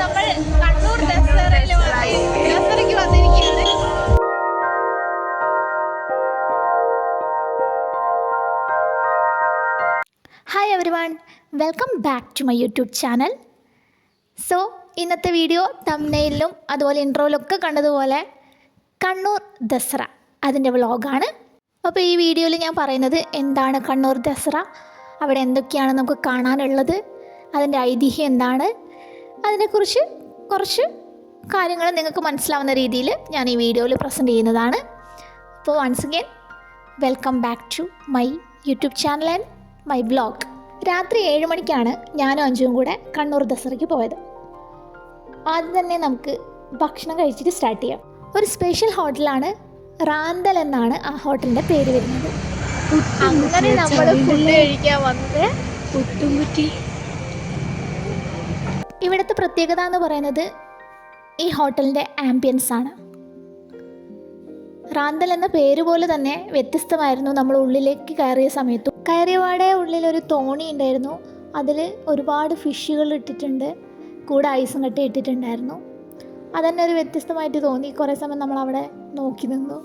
നമ്മൾ കണ്ണൂർ ദസറയ്ക്ക് വന്നിരിക്കുകയാണ്. Hi everyone, welcome back to my YouTube channel. So ഇന്നത്തെ വീഡിയോ തംബ്നെയിലും അതുപോലെ ഇൻട്രോയിലൊക്കെ കണ്ടതുപോലെ കണ്ണൂർ ദസറ അതിൻ്റെ വ്ളോഗാണ്. അപ്പോൾ ഈ വീഡിയോയിൽ ഞാൻ പറയുന്നത് എന്താണ് കണ്ണൂർ ദസറ, അവിടെ എന്തൊക്കെയാണ് നമുക്ക് കാണാനുള്ളത്, അതിൻ്റെ ഐതിഹ്യം എന്താണ്, അതിനെക്കുറിച്ച് കുറച്ച് കാര്യങ്ങൾ നിങ്ങൾക്ക് മനസ്സിലാവുന്ന രീതിയിൽ ഞാൻ ഈ വീഡിയോയിൽ പ്രസൻറ്റ് ചെയ്യുന്നതാണ്. അപ്പോൾ once again welcome back to my YouTube channel and my vlog. രാത്രി 7 മണിക്കാണ് ഞാനും അഞ്ജുവും കൂടെ കണ്ണൂർ ദസറയ്ക്ക് പോയത്. ആദ്യം തന്നെ നമുക്ക് ഭക്ഷണം കഴിച്ചിട്ട് സ്റ്റാർട്ട് ചെയ്യാം. ഒരു സ്പെഷ്യൽ ഹോട്ടലാണ്, റാന്തൽ എന്നാണ് ആ ഹോട്ടലിൻ്റെ പേര് വരുന്നത്. അങ്ങനെ നമ്മൾ ഫുഡ് കഴിക്കാൻ വന്നത് പുട്ടുംകുറ്റി. ഇവിടുത്തെ പ്രത്യേകത എന്ന് പറയുന്നത് ഈ ഹോട്ടലിൻ്റെ ആംബിയൻസ് ആണ്. റാന്തൽ എന്ന പേര് പോലെ തന്നെ വ്യത്യസ്തമായിരുന്നു. നമ്മൾ ഉള്ളിലേക്ക് കയറിയ സമയത്തും കയറിയപാടെ ഉള്ളിലൊരു തോണി ഉണ്ടായിരുന്നു, അതിൽ ഒരുപാട് ഫിഷുകൾ ഇട്ടിട്ടുണ്ട്, കൂടെ ഐസും കട്ടി ഇട്ടിട്ടുണ്ടായിരുന്നു. അതന്നെ ഒരു വ്യത്യസ്തമായിട്ട് തോന്നി. കുറേ സമയം നമ്മളവിടെ നോക്കി നിന്നു.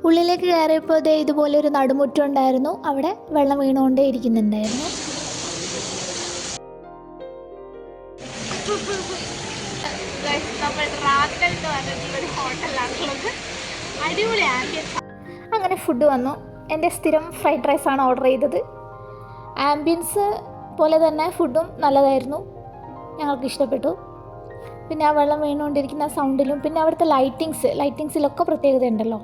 ഉള്ളിലേക്ക് കയറിയപ്പോൾ ഇതുപോലെ ഒരു നടുമുറ്റം ഉണ്ടായിരുന്നു, അവിടെ വെള്ളം വീണുകൊണ്ടേ ഇരിക്കുന്നുണ്ടായിരുന്നു. അങ്ങനെ ഫുഡ് വന്നു. എൻ്റെ സ്ഥിരം ഫ്രൈഡ് റൈസാണ് ഓർഡർ ചെയ്തത്. ആംബിയൻസ് പോലെ തന്നെ ഫുഡും നല്ലതായിരുന്നു, ഞങ്ങൾക്ക് ഇഷ്ടപ്പെട്ടു. പിന്നെ ആ വെള്ളം വീണുകൊണ്ടിരിക്കുന്ന സൗണ്ടിലും പിന്നെ അവിടുത്തെ ലൈറ്റിങ്സിലൊക്കെ പ്രത്യേകത ഉണ്ടല്ലോ.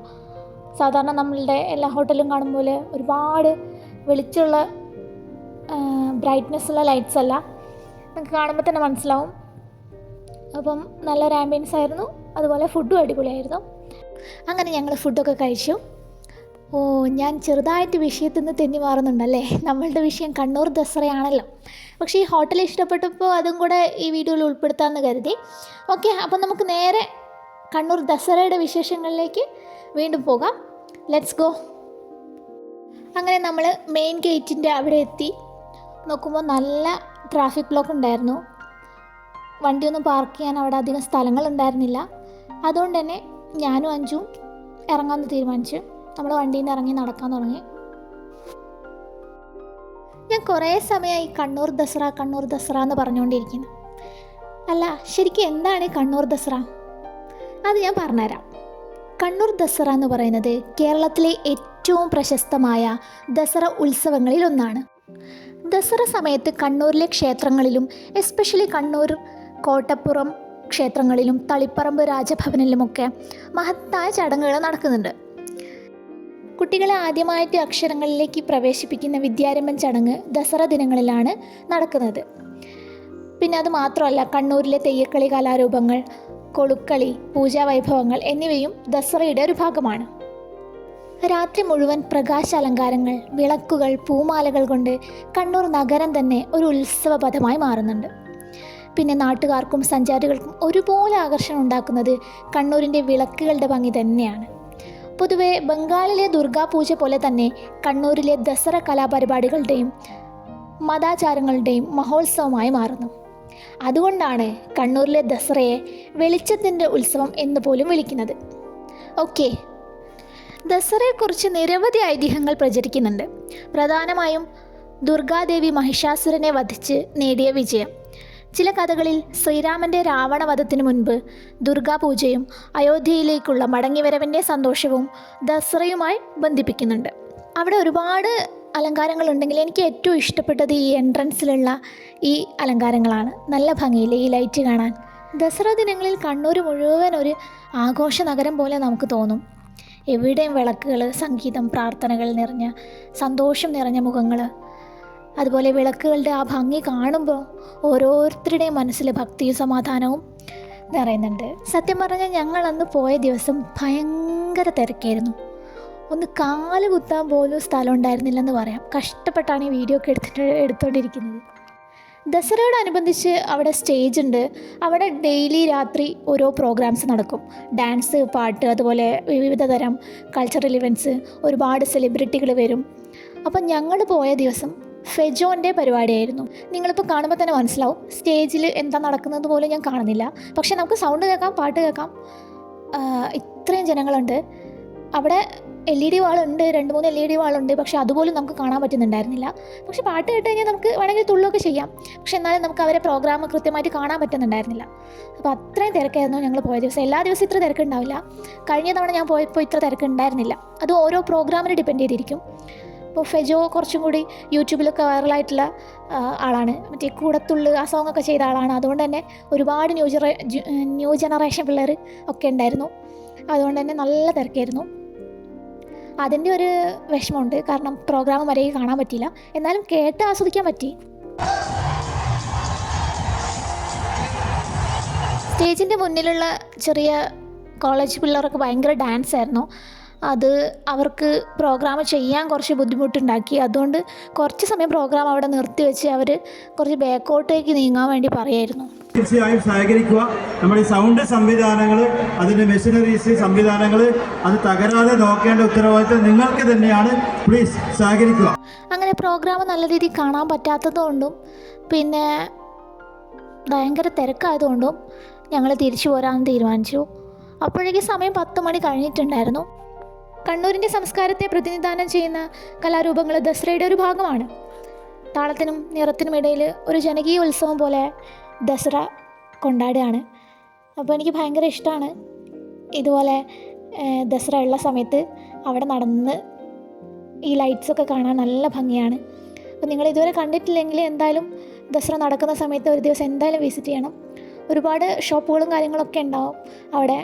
സാധാരണ നമ്മളുടെ എല്ലാ ഹോട്ടലും കാണും പോലെ ഒരുപാട് വെളിച്ചമുള്ള ബ്രൈറ്റ്നെസ്സുള്ള ലൈറ്റ്സ് അല്ല, നമുക്ക് കാണുമ്പോൾ തന്നെ മനസ്സിലാവും. അപ്പം നല്ലൊരു ആംബിയൻസ് ആയിരുന്നു, അതുപോലെ ഫുഡും അടിപൊളിയായിരുന്നു. അങ്ങനെ ഞങ്ങൾ ഫുഡൊക്കെ കഴിച്ചു. ഞാൻ ചെറുതായിട്ട് വിഷയത്തിൽ നിന്ന് തെന്നി മാറുന്നുണ്ടല്ലേ. നമ്മളുടെ വിഷയം കണ്ണൂർ ദസറയാണല്ലോ, പക്ഷേ ഈ ഹോട്ടൽ ഇഷ്ടപ്പെട്ടപ്പോൾ അതും കൂടെ ഈ വീഡിയോയിൽ ഉൾപ്പെടുത്താമെന്ന് കരുതി. ഓക്കെ, അപ്പം നമുക്ക് നേരെ കണ്ണൂർ ദസറയുടെ വിശേഷങ്ങളിലേക്ക് വീണ്ടും പോകാം. Let's go. അങ്ങനെ നമ്മൾ മെയിൻ ഗേറ്റിൻ്റെ അവിടെ എത്തി. നോക്കുമ്പോൾ നല്ല ട്രാഫിക് ബ്ലോക്ക് ഉണ്ടായിരുന്നു. വണ്ടിയൊന്നും പാർക്ക് ചെയ്യാൻ അവിടെ അധികം സ്ഥലങ്ങളുണ്ടായിരുന്നില്ല. അതുകൊണ്ട് തന്നെ ഞാനും അഞ്ജുവും ഇറങ്ങാമെന്ന് തീരുമാനിച്ചു. നമ്മൾ വണ്ടിയിൽ നിന്ന് ഇറങ്ങി നടക്കാൻ തുടങ്ങി. ഞാൻ കുറേ സമയമായി കണ്ണൂർ ദസറ എന്ന് പറഞ്ഞുകൊണ്ടിരിക്കുന്നു. അല്ല, ശരിക്കും എന്താണ് കണ്ണൂർ ദസറ? അത് ഞാൻ പറഞ്ഞുതരാം. കണ്ണൂർ ദസറ എന്ന് പറയുന്നത് കേരളത്തിലെ ഏറ്റവും പ്രശസ്തമായ ദസറ ഉത്സവങ്ങളിൽ ഒന്നാണ്. ദസറ സമയത്ത് കണ്ണൂരിലെ ക്ഷേത്രങ്ങളിലും എസ്പെഷ്യലി കണ്ണൂർ കോട്ടപ്പുറം ക്ഷേത്രങ്ങളിലും തളിപ്പറമ്പ് രാജഭവനിലുമൊക്കെ മഹത്തായ ചടങ്ങുകൾ നടക്കുന്നുണ്ട്. കുട്ടികളെ ആദ്യമായിട്ട് അക്ഷരങ്ങളിലേക്ക് പ്രവേശിപ്പിക്കുന്ന വിദ്യാരംഭം ചടങ്ങ് ദസറ ദിനങ്ങളിലാണ് നടക്കുന്നത്. പിന്നെ അത് മാത്രമല്ല, കണ്ണൂരിലെ തെയ്യക്കളി കലാരൂപങ്ങൾ, കൊളുക്കളി, പൂജാവൈഭവങ്ങൾ എന്നിവയും ദസറയുടെ ഒരു ഭാഗമാണ്. രാത്രി മുഴുവൻ പ്രകാശാലങ്കാരങ്ങൾ, വിളക്കുകൾ, പൂമാലകൾ കൊണ്ട് കണ്ണൂർ നഗരം തന്നെ ഒരു ഉത്സവപഥമായി മാറുന്നുണ്ട്. പിന്നെ നാട്ടുകാർക്കും സഞ്ചാരികൾക്കും ഒരുപോലെ ആകർഷണം ഉണ്ടാക്കുന്നത് കണ്ണൂരിൻ്റെ വിളക്കുകളുടെ ഭംഗി തന്നെയാണ്. പൊതുവെ ബംഗാളിലെ ദുർഗാപൂജ പോലെ തന്നെ കണ്ണൂരിലെ ദസറ കലാപരിപാടികളുടെയും മതാചാരങ്ങളുടെയും മഹോത്സവമായി മാറുന്നു. അതുകൊണ്ടാണ് കണ്ണൂരിലെ ദസറയെ വെളിച്ചത്തിൻ്റെ ഉത്സവം എന്ന് പോലും വിളിക്കുന്നത്. ഓക്കെ, ദസറയെക്കുറിച്ച് നിരവധി ഐതിഹ്യങ്ങൾ പ്രചരിക്കുന്നുണ്ട്. പ്രധാനമായും ദുർഗാദേവി മഹിഷാസുരനെ വധിച്ച് നേടിയ വിജയം. ചില കഥകളിൽ ശ്രീരാമൻ്റെ രാവണവധത്തിന് മുൻപ് ദുർഗാപൂജയും അയോധ്യയിലേക്കുള്ള മടങ്ങിവരവിൻ്റെ സന്തോഷവും ദസറയുമായി ബന്ധിപ്പിക്കുന്നുണ്ട്. അവിടെ ഒരുപാട് അലങ്കാരങ്ങളുണ്ടെങ്കിൽ എനിക്ക് ഏറ്റവും ഇഷ്ടപ്പെട്ടത് ഈ എൻട്രൻസിലുള്ള ഈ അലങ്കാരങ്ങളാണ്. നല്ല ഭംഗിയില്ല ഈ ലൈറ്റ് കാണാൻ. ദസറ ദിനങ്ങളിൽ കണ്ണൂർ മുഴുവൻ ഒരു ആഘോഷ നഗരം പോലെ നമുക്ക് തോന്നും. എവിടെയും വിളക്കുകൾ, സംഗീതം, പ്രാർത്ഥനകൾ നിറഞ്ഞ സന്തോഷം നിറഞ്ഞ മുഖങ്ങൾ. അതുപോലെ വിളക്കുകളുടെ ആ ഭംഗി കാണുമ്പോൾ ഓരോരുത്തരുടെയും മനസ്സിൽ ഭക്തിയും സമാധാനവും നിറയുന്നുണ്ട്. സത്യം പറഞ്ഞാൽ ഞങ്ങൾ അന്ന് പോയ ദിവസം ഭയങ്കര തിരക്കായിരുന്നു. ഒന്ന് കാല് കുത്താൻ പോലും സ്ഥലം ഉണ്ടായിരുന്നില്ലെന്ന് പറയാം. കഷ്ടപ്പെട്ടാണ് ഈ വീഡിയോ ഒക്കെ എടുത്തുകൊണ്ടിരിക്കുന്നത്. ദസറയോടനുബന്ധിച്ച് അവിടെ സ്റ്റേജ് ഉണ്ട്. അവിടെ ഡെയിലി രാത്രി ഓരോ പ്രോഗ്രാംസ് നടക്കും. ഡാൻസ്, പാട്ട്, അതുപോലെ വിവിധ തരം കൾച്ചറൽ ഇവൻറ്റ്സ്, ഒരുപാട് സെലിബ്രിറ്റികൾ വരും. അപ്പം ഞങ്ങൾ പോയ ദിവസം ഫെജോൻ്റെ പരിപാടിയായിരുന്നു. നിങ്ങളിപ്പോൾ കാണുമ്പോൾ തന്നെ മനസ്സിലാവും, സ്റ്റേജിൽ എന്താ നടക്കുന്നത് പോലും ഞാൻ കാണുന്നില്ല. പക്ഷേ നമുക്ക് സൗണ്ട് കേൾക്കാം, പാട്ട് കേൾക്കാം. ഇത്രയും ജനങ്ങളുണ്ട് അവിടെ. LED വാളുണ്ട്, 2-3 LED വാളുണ്ട്. പക്ഷേ അതുപോലും നമുക്ക് കാണാൻ പറ്റുന്നുണ്ടായിരുന്നില്ല. പക്ഷേ പാട്ട് കേട്ട് കഴിഞ്ഞാൽ നമുക്ക് വേണമെങ്കിൽ തുള്ളുകയൊക്കെ ചെയ്യാം. പക്ഷേ എന്നാലും നമുക്ക് അവരെ പ്രോഗ്രാം കൃത്യമായിട്ട് കാണാൻ പറ്റുന്നുണ്ടായിരുന്നില്ല. അപ്പോൾ അത്രയും തിരക്കായിരുന്നു ഞങ്ങൾ പോയ ദിവസം. എല്ലാ ദിവസവും ഇത്ര തിരക്കുണ്ടാവില്ല. കഴിഞ്ഞ തവണ ഞാൻ പോയപ്പോൾ ഇത്ര തിരക്കുണ്ടായിരുന്നില്ല. അത് ഓരോ പ്രോഗ്രാമിനെ ഡിപ്പെൻഡ് ചെയ്തിരിക്കും. ഇപ്പോൾ ഫെജോ കുറച്ചും കൂടി യൂട്യൂബിലൊക്കെ വൈറലായിട്ടുള്ള ആളാണ്. മറ്റേ കൂടത്തുള്ളു ആ സോങ്ങൊക്കെ ചെയ്ത ആളാണ്. അതുകൊണ്ട് തന്നെ ഒരുപാട് ന്യൂ ജനറേഷൻ പിള്ളേർ ഒക്കെ ഉണ്ടായിരുന്നു. അതുകൊണ്ട് തന്നെ നല്ല തിരക്കായിരുന്നു. അതിൻ്റെ ഒരു വിഷമമുണ്ട്, കാരണം പ്രോഗ്രാം വരെയും കാണാൻ പറ്റിയില്ല. എന്നാലും കേട്ട് ആസ്വദിക്കാൻ പറ്റി. സ്റ്റേജിൻ്റെ മുന്നിലുള്ള ചെറിയ കോളേജ് പിള്ളേരൊക്കെ ഭയങ്കര ഡാൻസ് ആയിരുന്നു. അത് അവർക്ക് പ്രോഗ്രാം ചെയ്യാൻ കുറച്ച് ബുദ്ധിമുട്ടുണ്ടാക്കി. അതുകൊണ്ട് കുറച്ച് സമയം പ്രോഗ്രാം അവിടെ നിർത്തിവെച്ച് അവർ കുറച്ച് ബാക്കോട്ടേക്ക് നീങ്ങാൻ വേണ്ടി പറയായിരുന്നു. തീർച്ചയായും സഹകരിക്കുക. നമ്മുടെ സൗണ്ട് സംവിധാനങ്ങൾ, അതിൻ്റെ മെഷീനറീസ് സംവിധാനങ്ങൾ, അത് തകരാതെ നോക്കേണ്ട ഉത്തരവാദിത്വം നിങ്ങൾക്ക് തന്നെയാണ്. പ്ലീസ് സഹകരിക്കുക. അങ്ങനെ പ്രോഗ്രാം നല്ല രീതിയിൽ കാണാൻ പറ്റാത്തതുകൊണ്ടും പിന്നെ ഭയങ്കര തിരക്കായതുകൊണ്ടും ഞങ്ങൾ തിരിച്ചു പോരാമെന്ന് തീരുമാനിച്ചു. അപ്പോഴേക്കും സമയം 10 മണി കഴിഞ്ഞിട്ടുണ്ടായിരുന്നു. കണ്ണൂരിൻ്റെ സംസ്കാരത്തെ പ്രതിനിധാനം ചെയ്യുന്ന കലാരൂപങ്ങൾ ദസറയുടെ ഒരു ഭാഗമാണ്. താളത്തിനും നിറത്തിനും ഇടയിൽ ഒരു ജനകീയ ഉത്സവം പോലെ ദസറ കൊണ്ടാടുകയാണ്. അപ്പോൾ എനിക്ക് ഭയങ്കര ഇഷ്ടമാണ് ഇതുപോലെ ദസറ ഉള്ള സമയത്ത് അവിടെ നടന്ന് ഈ ലൈറ്റ്സൊക്കെ കാണാൻ നല്ല ഭംഗിയാണ്. അപ്പോൾ നിങ്ങൾ ഇതുവരെ കണ്ടിട്ടില്ലെങ്കിൽ എന്തായാലും ദസറ നടക്കുന്ന സമയത്ത് ഒരു ദിവസം എന്തായാലും വിസിറ്റ് ചെയ്യണം. ഒരുപാട് ഷോപ്പുകളും കാര്യങ്ങളൊക്കെ ഉണ്ടാവും അവിടെ.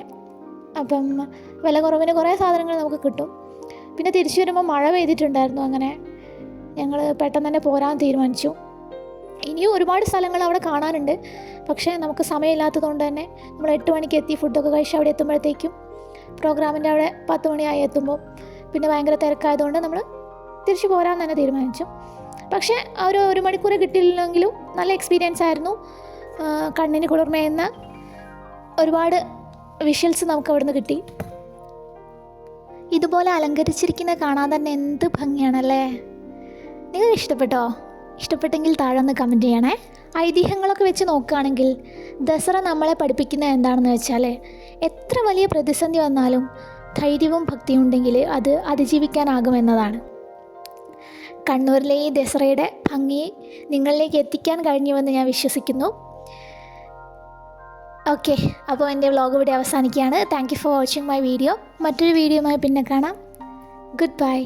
അപ്പം വില കുറവിന് കുറേ സാധനങ്ങൾ നമുക്ക് കിട്ടും. പിന്നെ തിരിച്ചു വരുമ്പോൾ മഴ പെയ്തിട്ടുണ്ടായിരുന്നു. അങ്ങനെ ഞങ്ങൾ പെട്ടെന്ന് തന്നെ പോരാൻ തീരുമാനിച്ചു. ഇനിയും ഒരുപാട് സ്ഥലങ്ങൾ അവിടെ കാണാനുണ്ട്. പക്ഷേ നമുക്ക് സമയമില്ലാത്തതുകൊണ്ട് തന്നെ നമ്മൾ 8 മണിക്ക് എത്തി ഫുഡൊക്കെ കഴിച്ച് അവിടെ എത്തുമ്പോഴത്തേക്കും പ്രോഗ്രാമിൻ്റെ അവിടെ 10 മണിയായി എത്തുമ്പോൾ പിന്നെ ഭയങ്കര തിരക്കായതുകൊണ്ട് നമ്മൾ തിരിച്ചു പോരാൻ തന്നെ തീരുമാനിച്ചു. പക്ഷേ ഒരു മണിക്കൂർ കിട്ടിയില്ലെങ്കിലും നല്ല എക്സ്പീരിയൻസ് ആയിരുന്നു. കണ്ണിന് കുളിർമയുന്ന ഒരുപാട് വിഷ്വൽസ് നമുക്ക് അവിടുന്ന് കിട്ടി. ഇതുപോലെ അലങ്കരിച്ചിരിക്കുന്ന കാണാൻ തന്നെ എന്ത് ഭംഗിയാണല്ലേ. നിങ്ങൾക്ക് ഇഷ്ടപ്പെട്ടോ? ഇഷ്ടപ്പെട്ടെങ്കിൽ താഴെ ഒന്ന് കമൻറ്റ് ചെയ്യണേ. ഐതിഹ്യങ്ങളൊക്കെ വെച്ച് നോക്കുകയാണെങ്കിൽ ദസറ നമ്മളെ പഠിപ്പിക്കുന്നത് എന്താണെന്ന് വെച്ചാൽ, എത്ര വലിയ പ്രതിസന്ധി വന്നാലും ധൈര്യവും ഭക്തിയും ഉണ്ടെങ്കിൽ അത് അതിജീവിക്കാനാകുമെന്നതാണ്. കണ്ണൂരിലെ ഈ ദസറയുടെ ഭംഗി നിങ്ങളിലേക്ക് എത്തിക്കാൻ കഴിഞ്ഞുവെന്ന് ഞാൻ വിശ്വസിക്കുന്നു. ഓക്കെ, അപ്പോൾ എൻ്റെ വ്ലോഗ് ഇവിടെ അവസാനിക്കുകയാണ്. Thank you for watching my video. മറ്റൊരു വീഡിയോയുമായി പിന്നെ കാണാം. Good bye.